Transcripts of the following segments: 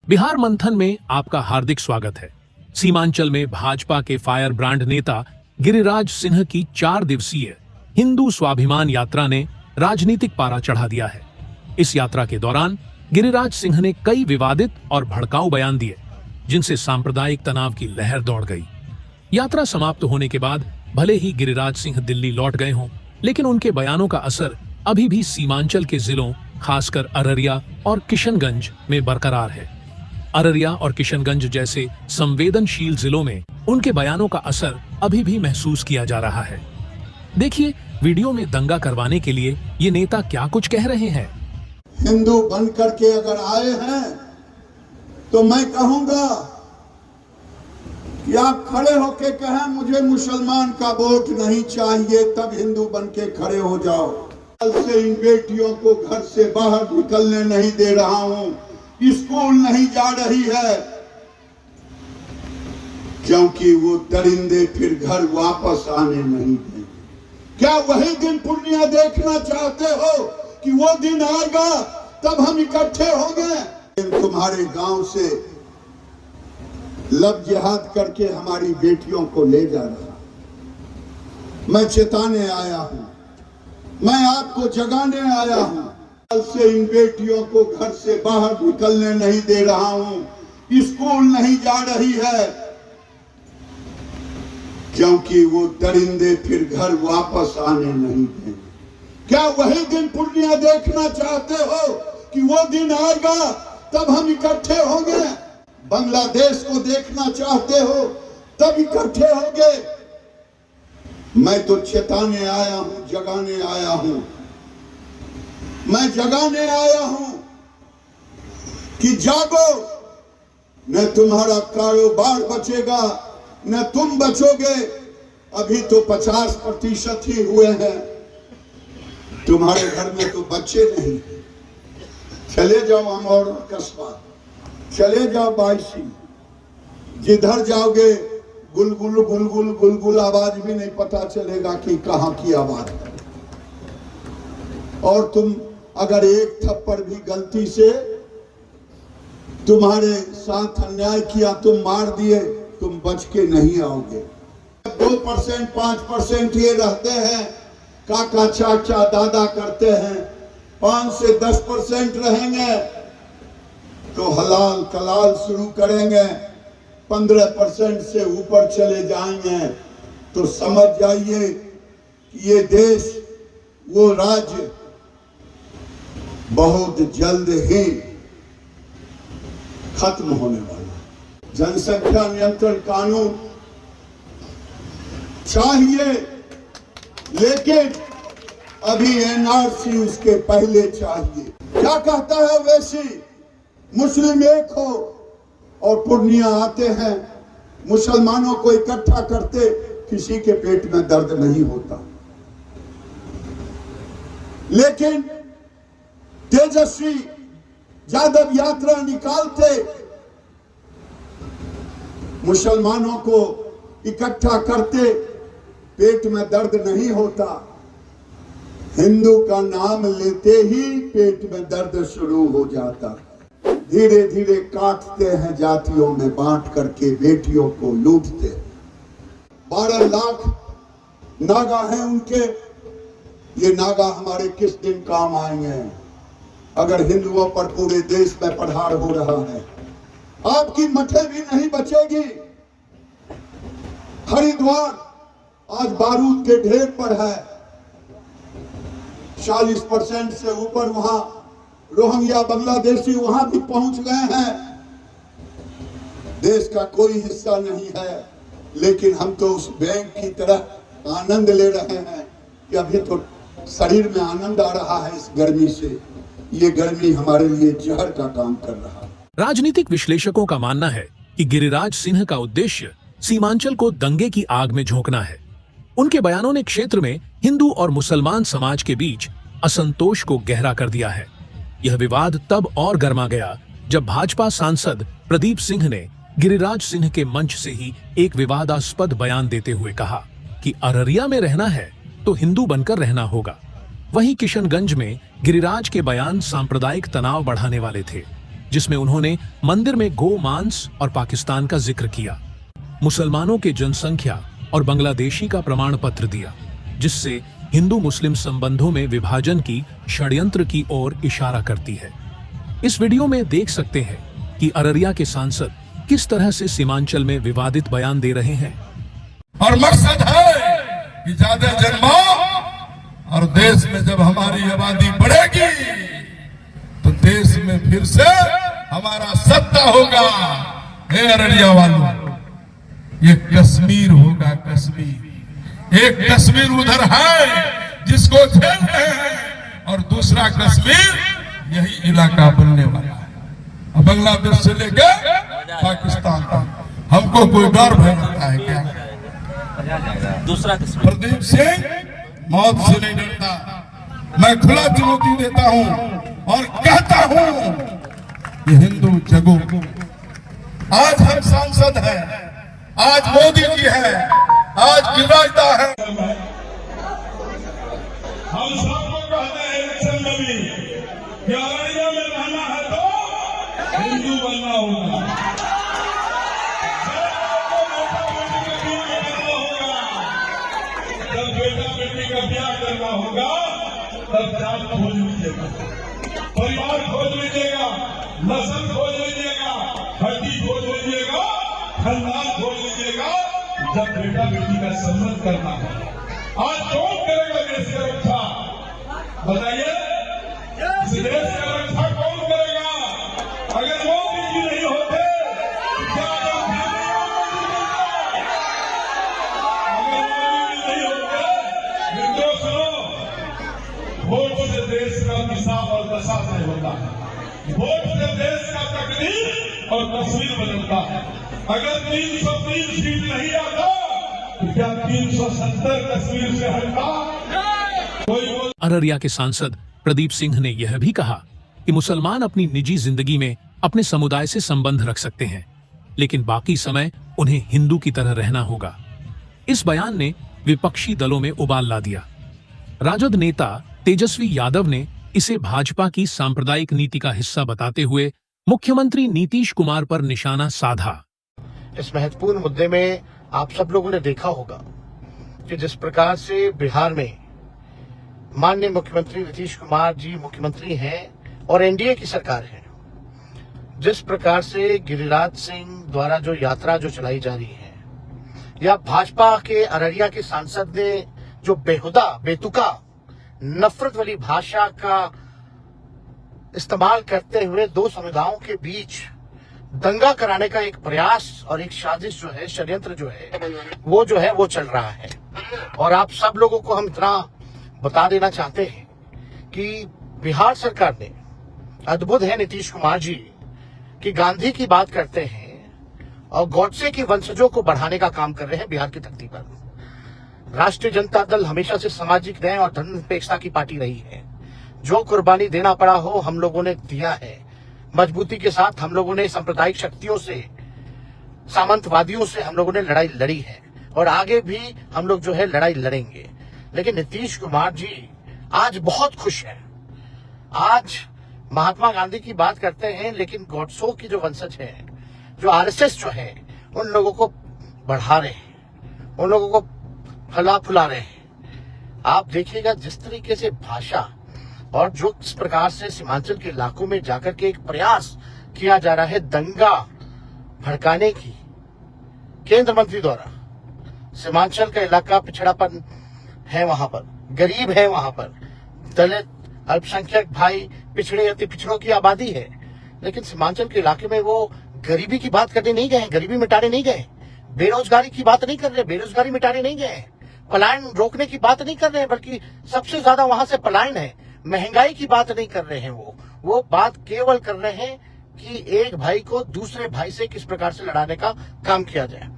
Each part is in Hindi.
बिहार मंथन में आपका हार्दिक स्वागत है। सीमांचल में भाजपा के फायर ब्रांड नेता गिरिराज सिंह की 4 दिवसीय हिंदू स्वाभिमान यात्रा ने राजनीतिक पारा चढ़ा दिया है। इस यात्रा के दौरान गिरिराज सिंह ने कई विवादित और भड़काऊ बयान दिए, जिनसे सांप्रदायिक तनाव की लहर दौड़ गई। यात्रा समाप्त होने के बाद भले ही गिरिराज सिंह दिल्ली लौट गए हों, लेकिन उनके बयानों का असर अभी भी सीमांचल के जिलों, खासकर अररिया और किशनगंज में बरकरार है। अररिया और किशनगंज जैसे संवेदनशील जिलों में उनके बयानों का असर अभी भी महसूस किया जा रहा है। देखिए वीडियो में दंगा करवाने के लिए ये नेता क्या कुछ कह रहे हैं। हिंदू बनकर के अगर आए हैं तो मैं कहूंगा कि आप खड़े होके कहें मुझे मुसलमान का वोट नहीं चाहिए, तब हिंदू बन के खड़े हो जाओ। कल से इन बेटियों को घर से बाहर निकलने नहीं दे रहा हूं, स्कूल नहीं जा रही है, क्योंकि वो दरिंदे फिर घर वापस आने नहीं देंगे। क्या वही दिन पूर्णिया देखना चाहते हो कि वो दिन आएगा तब हम इकट्ठे होंगे? तुम्हारे गांव से लब जिहाद करके हमारी बेटियों को ले जा रहा, मैं चेताने आया हूं, मैं आपको जगाने आया हूं। कल से इन बेटियों को घर से बाहर निकलने नहीं दे रहा हूं, स्कूल नहीं जा रही है, क्योंकि वो दरिंदे फिर घर वापस आने नहीं देंगे। क्या वही दिन पूर्णिया देखना चाहते हो कि वो दिन आएगा तब हम इकट्ठे होंगे? बांग्लादेश को देखना चाहते हो तब इकट्ठे होंगे? मैं तो चेताने आया हूं, जगाने आया हूं, मैं जगाने आया हूं कि जागो, न तुम्हारा कारोबार बचेगा न तुम बचोगे। अभी तो 50% ही हुए हैं, तुम्हारे घर में तो बच्चे नहीं। चले जाओ अमौर कस्बा, चले जाओ बायसी, जिधर जाओगे गुलगुल गुलगुल गुलगुल आवाज भी नहीं पता चलेगा कि कहां की आवाज है। और तुम अगर एक थप्पड़ भी गलती से तुम्हारे साथ अन्याय किया, तुम मार दिए, तुम बच के नहीं आओगे। 2% 5% ये रहते हैं, काका चाचा दादा करते हैं, 5 से 10% रहेंगे तो हलाल कलाल शुरू करेंगे, 15% से ऊपर चले जाएंगे तो समझ जाइए कि ये देश, वो राज्य बहुत जल्द ही खत्म होने वाला। जनसंख्या नियंत्रण कानून चाहिए, लेकिन अभी एनआरसी उसके पहले चाहिए। क्या कहता है वैसी, मुस्लिम एक हो और पूर्णिया आते हैं, मुसलमानों को इकट्ठा करते, किसी के पेट में दर्द नहीं होता। लेकिन तेजस्वी यादव यात्रा निकालते, मुसलमानों को इकट्ठा करते, पेट में दर्द नहीं होता। हिंदू का नाम लेते ही पेट में दर्द शुरू हो जाता। धीरे धीरे काटते हैं, जातियों में बांट करके बेटियों को लूटते। 12 लाख नागा हैं उनके। ये नागा हमारे किस दिन काम आएंगे अगर हिंदुओं पर पूरे देश में प्रहार हो रहा है? आपकी मठे भी नहीं बचेगी। हरिद्वार आज बारूद के ढेर पर है, 40% से ऊपर वहां रोहिंग्या बांग्लादेशी वहां भी पहुंच गए हैं। देश का कोई हिस्सा नहीं है, लेकिन हम तो उस बैंक की तरह आनंद ले रहे हैं कि अभी तो शरीर में आनंद आ रहा है इस गर्मी से। ये गर्मी हमारे लिए जहर का काम कर रहा है। राजनीतिक विश्लेषकों का मानना है कि गिरिराज सिंह का उद्देश्य सीमांचल को दंगे की आग में झोंकना है। उनके बयानों ने क्षेत्र में हिंदू और मुसलमान समाज के बीच असंतोष को गहरा कर दिया है। यह विवाद तब और गर्मा गया जब भाजपा सांसद प्रदीप सिंह ने गिरिराज सिंह के मंच से ही एक विवादास्पद बयान देते हुए कहा कि अररिया में रहना है तो हिंदू बनकर रहना होगा। वहीं किशनगंज में गिरिराज के बयान सांप्रदायिक तनाव बढ़ाने वाले थे। जिसमें उन्होंने मंदिर में गो मांस और पाकिस्तान का जिक्र किया, मुसलमानों के जनसंख्या और बांग्लादेशी का प्रमाण पत्र दिया, जिससे हिंदू मुस्लिम संबंधों में विभाजन की षड्यंत्र की ओर इशारा करती है। इस वीडियो में देख सकते हैं कि अररिया के सांसद किस तरह से सीमांचल में विवादित बयान दे रहे हैं। और मकसद है कि ज्यादा जन्माओ और देश में जब हमारी आबादी बढ़ेगी तो देश में फिर से हमारा सत्ता होगा। हे अररिया वालों, ये कश्मीर होगा, कश्मीर। एक कश्मीर उधर है जिसको झेल रहे हैं और दूसरा कश्मीर यही इलाका बनने वाला है, बांग्लादेश से लेकर पाकिस्तान तक। हमको कोई डर भय लगता है क्या? दूसरा प्रदीप सिंह मौत से नहीं डरता। मैं खुला चुनौती देता हूं और कहता हूं कि हिंदू जगो। आज हम सांसद हैं, आज मोदी जी है, आज गिरिराजदा है। हम सबको कहते हैं इलेक्शन में भी कि अररिया में रहना है तो हिंदू बनना होगा। जब बेटा बेटी का ब्याह करना होगा तब जात खोज लीजिएगा, परिवार खोज लीजिएगा, नस्ल खोज लीजिएगा, हड्डी खोज लीजिएगा, खानदान खोज लीजिएगा। जब बेटा बेटी का सम्मान करना है, आज कौन करेगा देश की रक्षा? बताइए, इस देश की रक्षा कौन करेगा? अगर मोदी जी नहीं होते क्या वोट से देश का दिशा और दशा तय होता है। वोट से देश का तकदीर और तस्वीर बदलता है। अगर 303 सीट नहीं आता तो क्या 370 तस्वीर से हटता? कोई अररिया के सांसद प्रदीप सिंह ने यह भी कहा कि मुसलमान अपनी निजी जिंदगी में अपने समुदाय से संबंध रख सकते हैं, लेकिन बाकी समय उन्हें हिंदू की तरह रहना होगा। इस बयान ने विपक्षी दलों में उबाल ला दिया। राजद नेता तेजस्वी यादव ने इसे भाजपा की सांप्रदायिक नीति का हिस्सा बताते हुए मुख्यमंत्री नीतीश कुमार पर निशाना साधा। इस महत्वपूर्ण मुद्दे में आप सब लोगों ने देखा होगा कि जिस प्रकार से बिहार में माननीय मुख्यमंत्री नीतीश कुमार जी मुख्यमंत्री हैं और एनडीए की सरकार है, जिस प्रकार से गिरिराज सिंह द्वारा जो यात्रा जो चलाई जा रही है, या भाजपा के अररिया के सांसद ने जो बेहुदा बेतुका नफरत वाली भाषा का इस्तेमाल करते हुए दो समुदायों के बीच दंगा कराने का एक प्रयास और एक साजिश जो है, षड्यंत्र जो है वो चल रहा है। और आप सब लोगों को हम इतना बता देना चाहते हैं कि बिहार सरकार ने, अद्भुत है नीतीश कुमार जी, कि गांधी की बात करते हैं और गॉडसे के वंशजों को बढ़ाने का काम कर रहे हैं बिहार की धरती पर। राष्ट्रीय जनता दल हमेशा से सामाजिक न्याय और धर्मनिरपेक्षता की पार्टी रही है। जो कुर्बानी देना पड़ा हो हम लोगों ने दिया है। मजबूती के साथ हम लोगों ने सांप्रदायिक शक्तियों से, सामंतवादियों से हम लोगों ने लड़ाई लड़ी है और आगे भी हम लोग जो है लड़ाई लड़ेंगे। लेकिन नीतीश कुमार जी आज बहुत खुश है। आज महात्मा गांधी की बात करते हैं, लेकिन गॉडसो की जो वंशज है, जो आरएसएस जो है, उन लोगों को बढ़ा रहे हैं, उन लोगों को फला फुला रहे हैं। आप देखिएगा जिस तरीके से भाषा और जो इस प्रकार से सीमांचल के इलाकों में जाकर के एक प्रयास किया जा रहा है दंगा भड़काने की केंद्र मंत्री द्वारा। सीमांचल का इलाका पिछड़ापन है, वहां पर गरीब है, वहां पर दलित अल्पसंख्यक भाई, पिछड़े अति पिछड़ों की आबादी है, लेकिन सीमांचल के इलाके में वो गरीबी की बात करने नहीं गए, गरीबी मिटाने नहीं गए, बेरोजगारी की बात नहीं कर रहे, बेरोजगारी मिटाने नहीं गए, पलायन रोकने की बात नहीं कर रहे हैं, बल्कि सबसे ज्यादा वहां से पलायन है। महंगाई की बात नहीं कर रहे हैं, वो बात केवल कर रहे हैं कि एक भाई को दूसरे भाई से किस प्रकार से लड़ाने का काम किया जाए,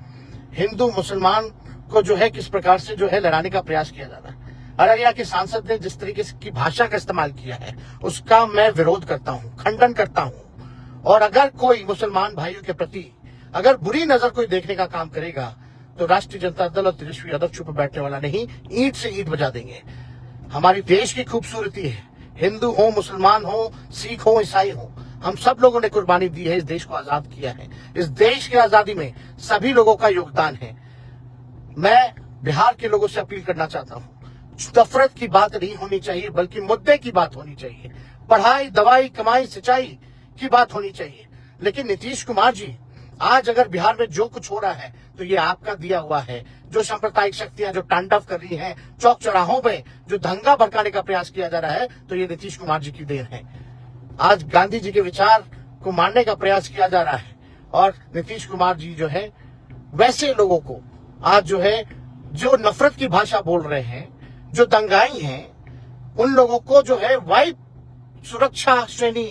हिंदू मुसलमान को जो है किस प्रकार से जो है लड़ाने का प्रयास किया जा रहा है। अररिया के सांसद ने जिस तरीके की भाषा का इस्तेमाल किया है उसका मैं विरोध करता हूं, खंडन करता हूं। और अगर कोई मुसलमान भाइयों के प्रति अगर बुरी नजर कोई देखने का काम करेगा तो राष्ट्रीय जनता दल और तेजस्वी यादव चुप बैठने वाला नहीं, ईंट से ईंट बजा देंगे। हमारी देश की खूबसूरती है, हिंदू हो, मुसलमान हो, सिख हो, ईसाई हो, हम सब लोगों ने कुर्बानी दी है, इस देश को आजाद किया है। इस देश की आजादी में सभी लोगों का योगदान है। मैं बिहार के लोगों से अपील करना चाहता हूं, नफरत की बात नहीं होनी चाहिए, बल्कि मुद्दे की बात होनी चाहिए। पढ़ाई, दवाई, कमाई, सिंचाई की बात होनी चाहिए। लेकिन नीतीश कुमार जी, आज अगर बिहार में जो कुछ हो रहा है तो ये आपका दिया हुआ है। जो सांप्रदायिक शक्तियां जो तांडव कर रही हैं, चौक चौराहों पे जो दंगा भड़काने का प्रयास किया जा रहा है, तो ये नीतीश कुमार जी की देन है। आज गांधी जी के विचार को मारने का प्रयास किया जा रहा है और नीतीश कुमार जी जो है वैसे लोगों को आज जो है, जो नफरत की भाषा बोल रहे हैं, जो दंगाई हैं, उन लोगों को जो है वाइब सुरक्षा श्रेणी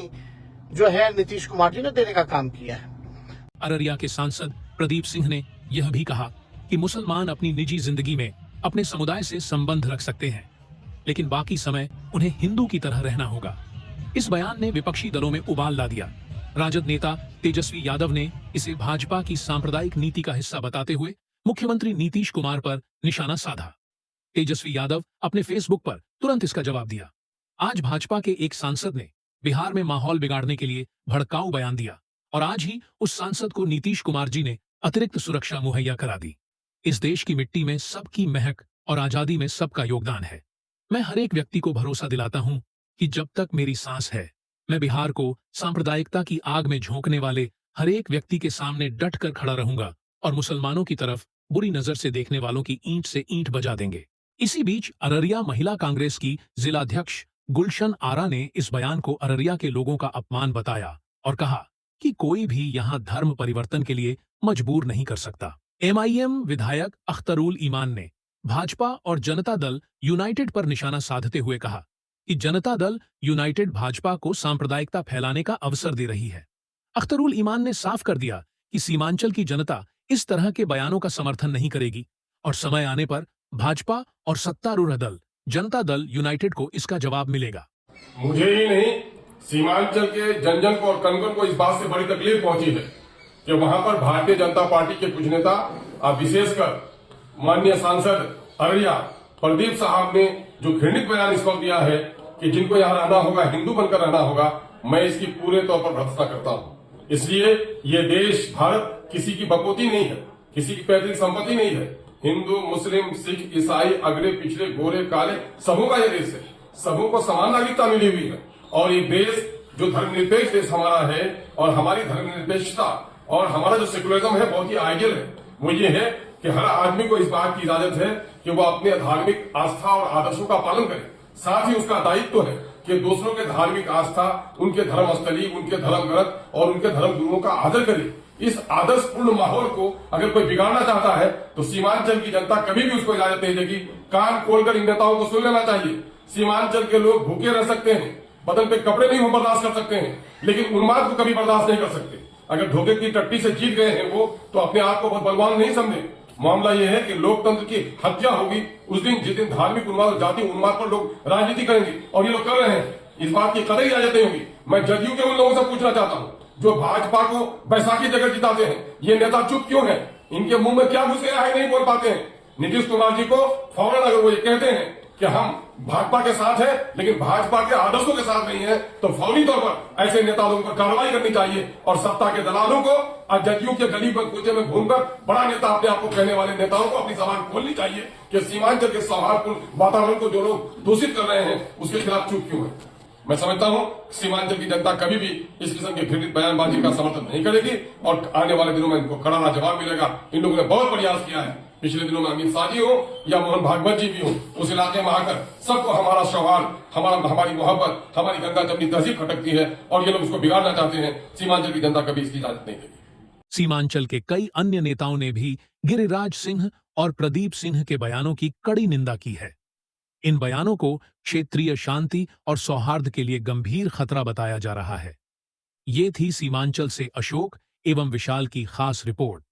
जो है नीतीश कुमार जी ने देने का काम किया है। अररिया के सांसद प्रदीप सिंह ने यह भी कहा कि मुसलमान अपनी निजी जिंदगी में अपने समुदाय से संबंध रख सकते हैं, लेकिन बाकी समय उन्हें हिंदू की तरह रहना होगा। इस बयान ने विपक्षी दलों में उबाल ला दिया। राजद नेता तेजस्वी यादव ने इसे भाजपा की सांप्रदायिक नीति का हिस्सा बताते हुए मुख्यमंत्री नीतीश कुमार पर निशाना साधा। तेजस्वी यादव अपने फेसबुक पर तुरंत इसका जवाब दिया। आज भाजपा के एक सांसद ने बिहार में माहौल बिगाड़ने के लिए भड़काऊ बयान दिया और आज ही उस सांसद को नीतीश कुमार जी ने अतिरिक्त सुरक्षा मुहैया करा दी। इस देश की मिट्टी में सबकी महक और आजादी में सबका योगदान है। मैं हर एक व्यक्ति को भरोसा दिलाता हूं कि जब तक मेरी सांस है, मैं बिहार को सांप्रदायिकता की आग में झोंकने वाले हर एक व्यक्ति के सामने डट कर खड़ा रहूंगा और मुसलमानों की तरफ बुरी नजर से देखने वालों की ईंट से ईंट बजा देंगे। इसी बीच अररिया महिला कांग्रेस की जिलाध्यक्ष गुलशन आरा ने इस बयान को अररिया के लोगों का अपमान बताया और कहा कि कोई भी यहां धर्म परिवर्तन के लिए मजबूर नहीं कर सकता। एमआईएम विधायक अख्तरुल ईमान ने भाजपा और जनता दल यूनाइटेड पर निशाना साधते हुए कहा कि जनता दल यूनाइटेड भाजपा को सांप्रदायिकता फैलाने का अवसर दे रही है। अख्तरुल ईमान ने साफ कर दिया कि सीमांचल की जनता इस तरह के बयानों का समर्थन नहीं करेगी और समय आने पर भाजपा और सत्तारूढ़ दल जनता दल यूनाइटेड को इसका जवाब मिलेगा। मुझे ही नहीं, सीमांचल के जन जन को और कनकन को इस बात से बड़ी तकलीफ पहुंची है कि वहां पर भारतीय जनता पार्टी के कुछ नेता, विशेषकर माननीय सांसद अररिया प्रदीप साहब ने जो घृणित बयान इस वक्त दिया है कि जिनको यहाँ रहना होगा हिंदू बनकर रहना होगा, मैं इसकी पूरे तौर पर भर्त्सना करता हूँ। इसलिए ये देश भारत किसी की बपोती नहीं है, किसी की पैतृक संपत्ति नहीं है। हिंदू, मुस्लिम, सिख, ईसाई, अगड़े, पिछड़े, गोरे, काले, सबों का ये देश है। सबों को समान नागरिकता मिली हुई है और ये देश जो धर्मनिरपेक्ष देश हमारा है और हमारी धर्मनिरपेक्षता और हमारा जो सेकुलरिज्म है बहुत ही आइडियल है। वो ये है कि हर आदमी को इस बात की इजाजत है कि वो अपने धार्मिक आस्था और आदर्शों का पालन करे। साथ ही उसका दायित्व है कि दूसरों के धार्मिक आस्था, उनके धर्मस्थली, उनके धर्म ग्रंथ और उनके धर्म गुरुओं का आदर करे। इस आदर्शपूर्ण माहौल को अगर कोई बिगाड़ना चाहता है तो सीमांचल की जनता कभी भी उसको इजाजत नहीं देगी। कान खोलकर इन नेताओं को सुन लेना चाहिए। सीमांचल के लोग भूखे रह सकते हैं, बदन पे कपड़े नहीं हो बर्दाश्त कर सकते हैं, लेकिन उन्माद को कभी बर्दाश्त नहीं कर सकते। अगर धोखे की टट्टी से जीत गए हैं वो, तो अपने आप को बहुत बलवान नहीं समझे। मामला यह है कि लोकतंत्र की हत्या होगी उस दिन जिस दिन धार्मिक उन्माद और जाति उन्माद पर लोग राजनीति करेंगे और ये लोग कर रहे हैं। इस बात की कतई इजाजत नहीं होगी। मैं जदयू के उन लोगों से पूछना चाहता हूँ जो भाजपा को बैसाखी जगह जिताते हैं, ये नेता चुप क्यों है? इनके मुंह में क्या घुस गया है, नहीं बोल पाते हैं। नीतीश कुमार जी को फौरन अगर वो ये कहते हैं कि हम भाजपा के साथ है लेकिन भाजपा के आदर्शों के साथ नहीं है, तो फौरी तौर पर ऐसे नेता लोगों पर कार्रवाई करनी चाहिए और सत्ता के दलालों को और जदयू के गली कूचे में घूमकर बड़ा नेता अपने आप को कहने वाले नेताओं को अपनी जबान खोलनी चाहिए कि सीमांचल के सौहार्दपूर्ण वातावरण को जो लोग दूषित कर रहे हैं उसके खिलाफ चुप क्यों है। मैं समझता हूं सीमांचल की जनता कभी भी इस किस्म की घृणित बयानबाजी का समर्थन नहीं करेगी और आने वाले दिनों में इनको कड़ा जवाब मिलेगा। इन लोगों ने बहुत प्रयास किया है। पिछले दिनों में अमित शाह जी हो या मोहन भागवत जी भी हो, उस इलाके में आकर सबको हमारा सौहार्द, हमारी मोहब्बत, हमारी गंगा जमनी तहजीब खटकती है और ये लोग उसको बिगाड़ना चाहते हैं। सीमांचल की जनता कभी इसकी इजाजत नहीं देगी। सीमांचल के कई अन्य नेताओं ने भी गिरिराज सिंह और प्रदीप सिंह के बयानों की कड़ी निंदा की है। इन बयानों को क्षेत्रीय शांति और सौहार्द के लिए गंभीर खतरा बताया जा रहा है। ये थी सीमांचल से अशोक एवं विशाल की खास रिपोर्ट।